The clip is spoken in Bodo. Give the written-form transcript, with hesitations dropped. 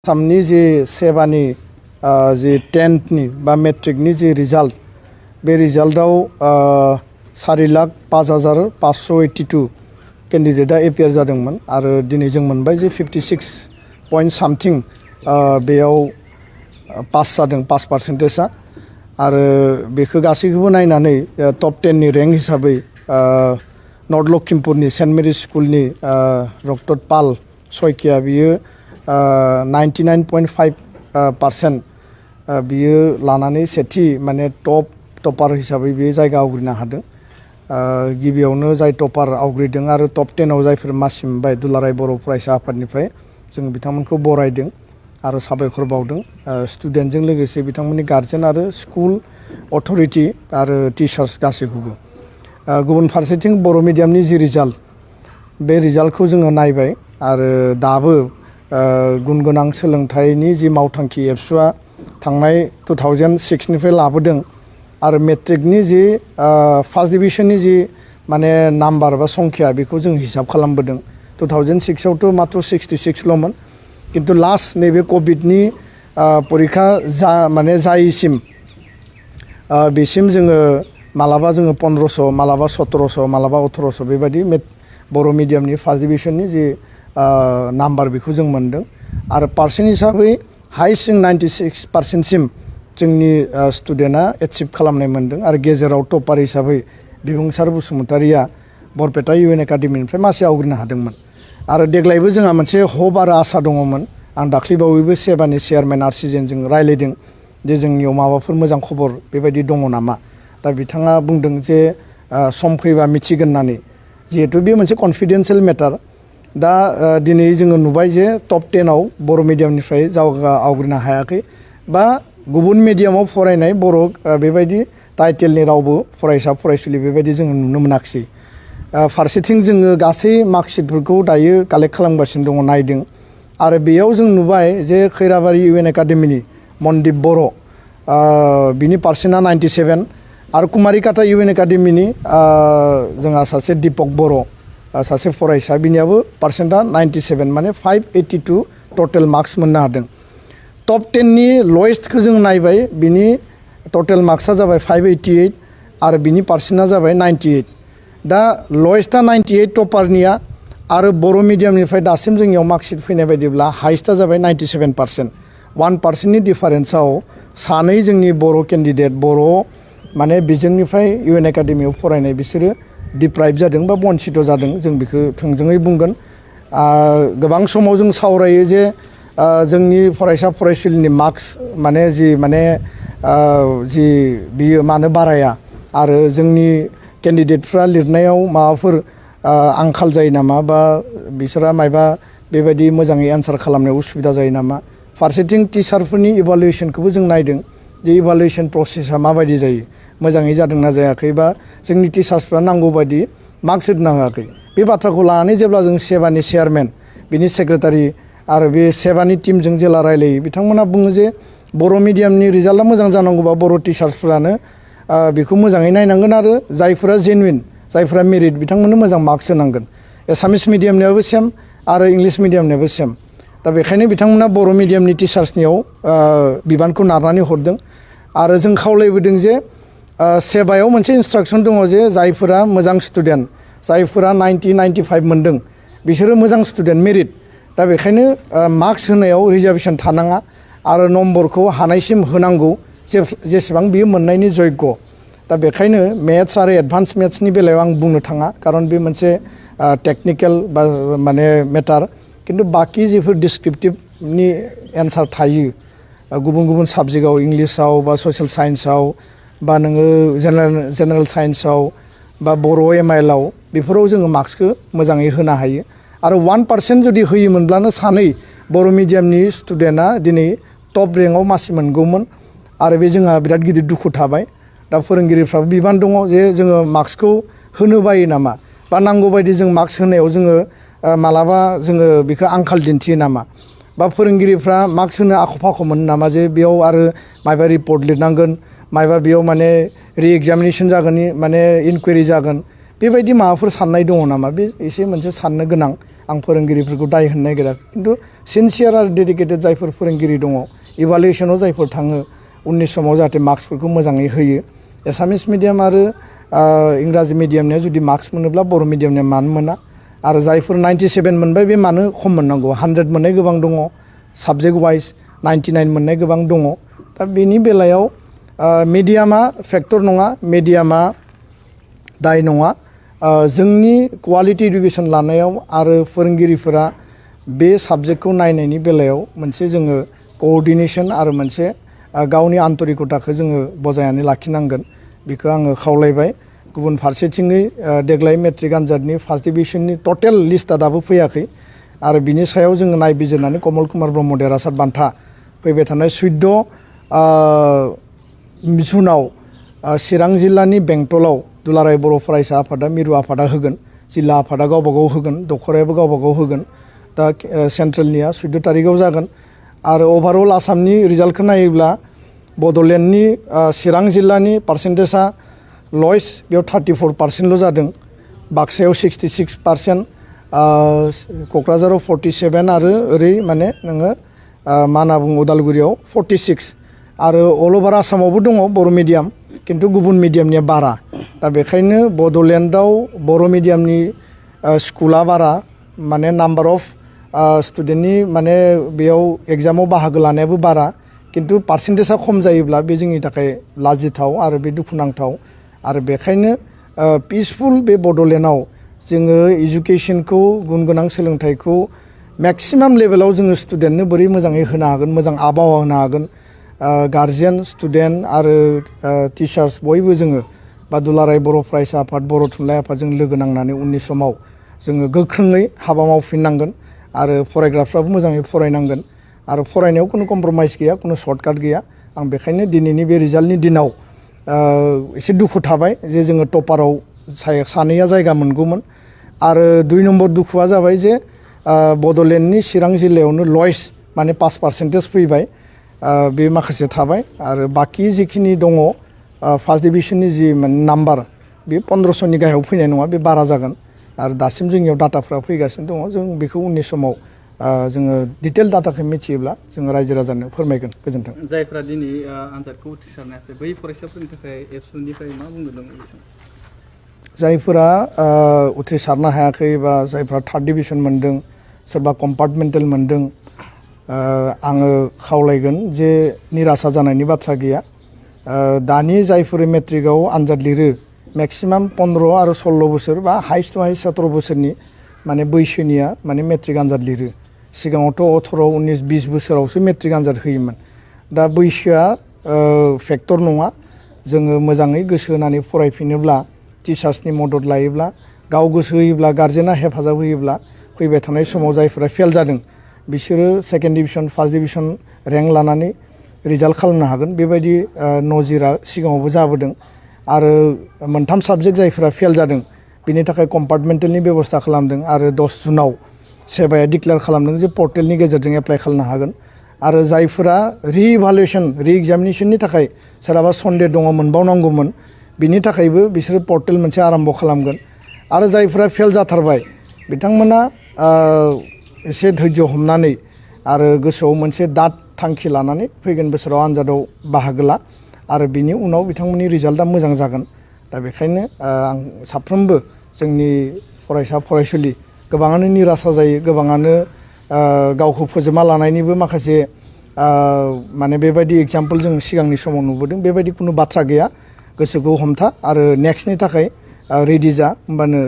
आसामनि जे सेबानि जे 10थनि बा मेट्रिकनि जे रिजाल्ट बे रिजाल्टआव 4,05,582 केन्डिडेटआ एपियार जादोंमोन आरो दिनै जों मोनबाय जे 56 पॉइंट सामथिं बेयाव पास जादों पास पार्सेन्टेजआ आरो बेखौ गासैखौबो नायनानै टप 10नि रेंक हिसाबै नर्थ लखिमपुरनि सेन्ट मेरिज स्कुलनि डक्टर पाल सयकिया बियो 99.5% बियो लानानै सेथि माने टपार हिसाबै बियो जायगा आवग्रिनो हादों। गिबियावनो जाय टपार आवग्रिदों आरो टप 10आव जायफोर मासि मोनबाय दुलाराय बर' फरायसा आफादनिफ्राय जों बिथांमोनखौ बरायदों आरो साबायखर बावदों स्टुडेन्टजों लोगोसे बिथांमोननि गार्जेन आरो स्कुल अथ'रिटि आरो टिचार्स गासैखौबो। गुबुन फारसेथिं बर' मिडियामनि जि रिजाल्ट बे रिजाल्टखौ जोङो नायबाय आरो दाबो गुन गोनां सोलोंथाइनि जि मावथांखि एबसुआ थांनाय 2006निफ्राय लाबोदों आरो मेट्रिकनि जि फार्स्ट डिभिजननि जि माने नाम्बार बा संख्या बेखौ जों हिसाब खालामबोदों 2006आवथ' मात्र 66ल'मोन किन्तु लास्ट नैबे कभिडनि परिखा माने जायैसिम बेसिम जोङो मालाबा जोङो 1500 मालाबा 1700 मालाबा 1800 बेबायदि बर' मिडियामनि फार्स्ट डिभिजननि जि नाम्बार बेखौ जों मोनदों आरो पार्सेन्ट हिसाबै हाइस्ट जों 96%सिम जोंनि स्टुडेन्टआ एचिभ खालामनाय मोनदों आरो गेजेराव टपार हिसाबै बिबुंसार बसुमतारिया बरपेटा इउएन एकाडेमिनिफ्राय मासि आवग्रिनो हादोंमोन आरो देग्लायबो जोंहा मोनसे हप आरो आसा दङमोन। आं दाख्लैबावैबो सेबानि चेयारमेन आरसिजेनजों रायलायदों जे जोंनियाव माबाफोर मोजां खबर बेबायदि दङ नामा। दा बिथाङा बुंदों जे सम फैबा मिथिगोन होननानै जिहेतु बे मोनसे कनफिडेन्सियेल मेटार। दा दिनै जोङो नुबाय जे टप 10आव बर' मिडियामनिफ्राय जायगा आवग्रिनो हायाखै बा गुबुन मिडियामाव फरायनाय बर' बेबायदि टाइटेलनि रावबो फरायसा फरायसुलि बेबायदि जोङो नुनो मोनाखिसै। फारसेथिं जोङो गासै मार्कशिटफोरखौ दायो कालेक्ट खालामगासिनो दङ नायदों आरो बेयाव जों नुबाय जे खैराबारि इउएन एकाडेमिनि मनदिप बर' बिनि पार्सेन्टआ 97 आरो कुमारिकाटा इउएन एकाडेमिनि जोंहा सासे दीपक बर' सासे फरायसा बिनियाबो पार्सेन्टआ 97 माने 582 टटेल मार्क्स मोननो हादों। टप 10नि लवेस्टखौ जों नायबाय बिनि टटेल मार्क्सआ जाबाय 588 आरो बिनि पार्सेन्टआ जाबाय 98। दा लवेस्टआ 98 टपारनिया आरो बर' मिडियामनिफ्राय दासिम जोंनियाव मार्कशिट फैनाय बायदिब्ला हाइस्टआ जाबाय 97%। 1%नि डिफारेन्सआव सानै जोंनि बर' केन्डिडेट बर' माने बिजोंनिफ्राय इउएन एकाडेमियाव फरायनाय बिसोरो डिप्राइभ जादों बा बन्सित जादों जों बेखौ थोंजोङै बुंगोन। गोबां समाव जों सावरायो जे जोंनि फरायसा फरायसुलिनि मार्क्स माने जि बियो मानो बाराया आरो जोंनि केन्डिडेटफ्रा लिरनायाव माबाफोर आंखाल जायो नामा बा बिसोरा मायबा बेबायदि मोजाङै एन्सार खालामनायाव उसुबिदा जायो नामा। फारसेथिं टिचारफोरनि इभालुएसनखौबो जों नायदों जे इभालुएसन प्रसेसा माबायदि जायो मोजाङै जादोंना जायाखै बा जोंनि टिचार्सफ्रा नांगौ बायदि मार्क्स होनो हायाखै। बे बाथ्राखौ लानानै जेब्ला जों सेबानि चेयारमेन बिनि सेक्रेटारि आरो बे सेबानि टिमजों जेला रायलायो बिथांमोना बुङो जे बर' मिडियामनि रिजाल्टआ मोजां जानांगौबा बर' टिचार्सफ्रानो बेखौ मोजाङै नायनांगोन आरो जायफोरा जेनुइन जायफोरा मेरिट बिथांमोननो मोजां मार्क्स होनांगोन। एसामिस मिडियामनियाबो सेम आरो इंलिस मिडियामनियाबो सेम। दा बेखायनो बिथांमोना बर' मिडियामनि टिचार्सनियाव बिबानखौ नारनानै हरदों आरो जों खावलायबोदों जे सेबायाव मोनसे इन्सट्राक्सन दङ जे जायफोरा मोजां स्टुडेन्ट जायफोरा 90-95 मोनदों बिसोरो मोजां स्टुडेन्ट मेरिट। दा बेखायनो मार्क्स होनायाव रिजार्भेसन थानाङा आरो नम्बरखौ हानायसिम होनांगौ जेसेबां बियो मोननायनि जग्य। दा बेखायनो मेथ्स आरो एडभान्स मेथ्सनि बेलायाव आं बुंनो थाङा खारन बे मोनसे टेकनिकेल बा माने मेटार किन्तु बाखि जिफोर डिसक्रिप्टिभनि एन्सार थायो गुबुन गुबुन साबजेक्टआव इंलिसाव बा ससियेल साइन्सआव बा नोङो जेनेरेल साइन्सआव बा बर' एमआइएलआव बेफोराव जोङो मार्क्सखौ मोजाङै होनो हायो आरो 1% जुदि होयोमोनब्लानो सानै बर' मिडियामनि स्टुडेन्टआ दिनै टप रेंकआव मासि मोनगौमोन आरो बे जोंहा बिराद गिदिर दुखु थाबाय। दा फोरोंगिरिफ्राबो बिबान दङ जे जोङो मार्क्सखौ होनो बायो नामा बा नांगौ बायदि जों मार्क्स होनायाव जोङो मालाबा जोङो बेखौ आंखाल दिन्थियो नामा बा फोरोंगिरिफ्रा मार्क्स होनो आख' फाख' मोनो नामा जे बेयाव आरो मायबा रिपर्ट लिरनांगोन मायबा बेयाव माने रि एग्जामिनेसन जागोन माने इनकुवेरि जागोन बेबायदि माबाफोर साननाय दङ नामा। बे एसे मोनसे साननो गोनां आं फोरोंगिरिफोरखौ दाय होनो नागिरा खिन्थु सिनसियार आरो डेडिकेटेड जायफोर फोरोंगिरि दङ इभालुएसनाव जायफोर थाङो उननि समाव जाहाथे मार्क्सफोरखौ मोजाङै होयो एसामिस मिडियाम आरो इंराजि मिडियामनिया जुदि मार्क्स मोनोब्ला बर' मिडियामनिया मानो मोना आरो जायफोर 97 मोनबाय बे मानो खम मोननांगौ 100 मोननाय गोबां दङ साबजेक्ट वाइज 99 मोननाय गोबां दङ दा बेनि बेलायाव मिडियामा फेक्टर नङा मिडियामा दाय नङा जोंनि क्वालिटि इडुकेसन लानायाव आरो फोरोंगिरिफोरा बे साबजेक्टखौ नायनायनि बेलायाव मोनसे जोङो कोअर्डिनेसन आरो मोनसे गावनि आन्तरिकताखौ जोङो बजायनानै लाखिनांगोन बेखौ आङो खावलायबाय गुबुन फारसेथिङै देग्लाय मेट्रिक आनजादनि फार्स्ट डिभिजननि टटेल लिस्टआ दाबो फैयाखै आरो बिनि सायाव जोङो नायबिजिरनानै कमल कुमार ब्रह्म देरहासार बान्था फैबाय थानाय 14 जुनाव चिरां जिल्लानि बेंटलाव दुलाराय बर' फरायसा आफादा मिरु आफादा होगोन जिल्ला आफादा गावबा गाव होगोन दखरायाबो गावबा गाव होगोन दा सेन्ट्रेलनिया 14 तारिखआव जागोन आरो अभारअल आसामनि रिजाल्टखौ नायोब्ला बड'लेण्डनि चिरां जिल्लानि पार्सेन्टेजआ लयेस्ट बेयाव 34% जादों बाक्सायाव 66% क'क्राझाराव 47 आरो ओरै माने नोङो मा होनना बुङो उदालगुरियाव 46 आरो अल अभार आसामावबो दङ बर' मिडियाम खिन्थु गुबुन मिडियामनिया बारा दा बेखायनो बड'लेण्डआव बर' मिडियामनि स्कुला बारा माने नाम्बार अफ स्टुडेन्टनि माने बेयाव एग्जामाव बाहागो लानायाबो बारा खिन्थु पार्सेन्टेजआ खम जायोब्ला बे जोंनि थाखाय लाजिथाव आरो बे दुखुनांथाव आरो बेखायनो पिसफुल बे बड'लेण्डआव जोङो इडुकेसनखौ गुन गोनां सोलोंथाइखौ मेक्सिमाम लेभेलाव जोङो स्टुडेन्टनो बोरै मोजाङै होनो हागोन मोजां आबहावा होनो हागोन गार्जियान स्टुडेन्ट आरो टिचार्स बयबो जोङो बा दुलाराय बर' फरायसा आफाद बर' थुनलाइ आफादजों लोगो नांनानै उननि समाव जोङो गोख्रोङै हाबा मावफिननांगोन आरो फरायग्राफ्राबो मोजाङै फरायनांगोन आरो फरायनायाव खुनु कमप्रमाइस गैया खुनु सर्टकाट गैया आं बेखायनो दिनैनि बे रिजाल्टनि दिनाव एसे दुखु थाबाय जे जोङो टपाराव सानैया जायगा मोनगौमोन आरो 2 नम्बर दुखुआ जाबाय जे बड'लेण्डनि चिरां जिल्लायावनो लयेस्ट माने 5% फैबाय बे माखासे थाबाय आरो बाखि जिखिनि दङ फार्स्ट डिभिजननि जि नाम्बार बे 1500नि गाहायाव फैनाय नङा बे बारा जागोन आरो दासिम जोंनियाव डाटाफ्रा फैगासिनो दङ जों बेखौ उननि समाव जोङो डिटेल डाटाखौ मिथियोब्ला जोङो रायजो राजानो फोरमायगोन गोजोन्थों जायफ्रा दिनै आनजादखौ उथ्रिसारनो हायासै बै फरायसाफोरनि थाखाय एबसुनिफ्राय मा बुंनो दं जायफोरा उथ्रिसारनो हायाखै बा जायफोरा थार्ड डिभिजन मोन्दों सोरबा कम्पार्टमेन्टेल मोन्दों आङो खावलायगोन जे निराशा जानायनि बाथ्रा गैया दानि जायफोर मेट्रिकआव आनजाद लिरो मेक्सिमाम 15 आरो 16 बोसोर बा हाइस्ट टु हाइस्ट 17 बोसोरनि माने बैसोनिया माने मेट्रिक आनजाद लिरो सिगाङावथ' 18, 19, 20 बोसोरावसो मेट्रिक आनजाद होयोमोन दा बैसोआ फेक्टर नङा जोङो मोजाङै गोसो होनानै फरायफिनोब्ला टिचार्सनि मदद लायोब्ला गाव गोसो होयोब्ला गार्जेना हेफाजाब होयोब्ला फैबाय थानाय समाव जायफोरा फेल जादों बिसोरो second division first division rank लानानै रिजाल्ट खालामनो हागोन बेबायदि नजिरा सिगाङावबो जाबोदों आरो मोनथाम साबजेक्ट जायफोरा फेल जादों बिनि थाखाय कम्पार्टमेन्टेलनि बेबस्था खालामदों आरो 10 जुनाव सेबाया डिक्लेयार खालामदों जे पर्टेलनि गेजेरजों एप्लाइ खालामनो हागोन आरो जायफोरा रि-इभालुएसन रि-एग्जामिनेसननि थाखाय सोरहाबा सन्देह दङ मोनबावनांगौमोन बिनि थाखायबो बिसोरो पर्टेल मोनसे आराम्भ खालामगोन आरो जायफोरा फेल जाथारबाय बिथांमोना एसे धैर्य हमनानै आरो गोसोआव मोनसे दाद थांखि लानानै फैगोन बोसोराव आनजादाव बाहागो ला आरो बिनि उनाव बिथांमोननि रिजाल्टआ मोजां जागोन दा बेखायनो आं साफ्रोमबो जोंनि फरायसा फरायसुलि गोबाङानो निराशा जायो गोबाङानो गावखौ फोजोबना लानायनिबो माखासे माने बेबायदि एग्जाम्पल जों सिगांनि समाव नुबोदों बेबायदि कुनु बाथ्रा गैया गोसोखौ हमथा आरो नेक्स्टनि थाखाय रेडि जा होमबानो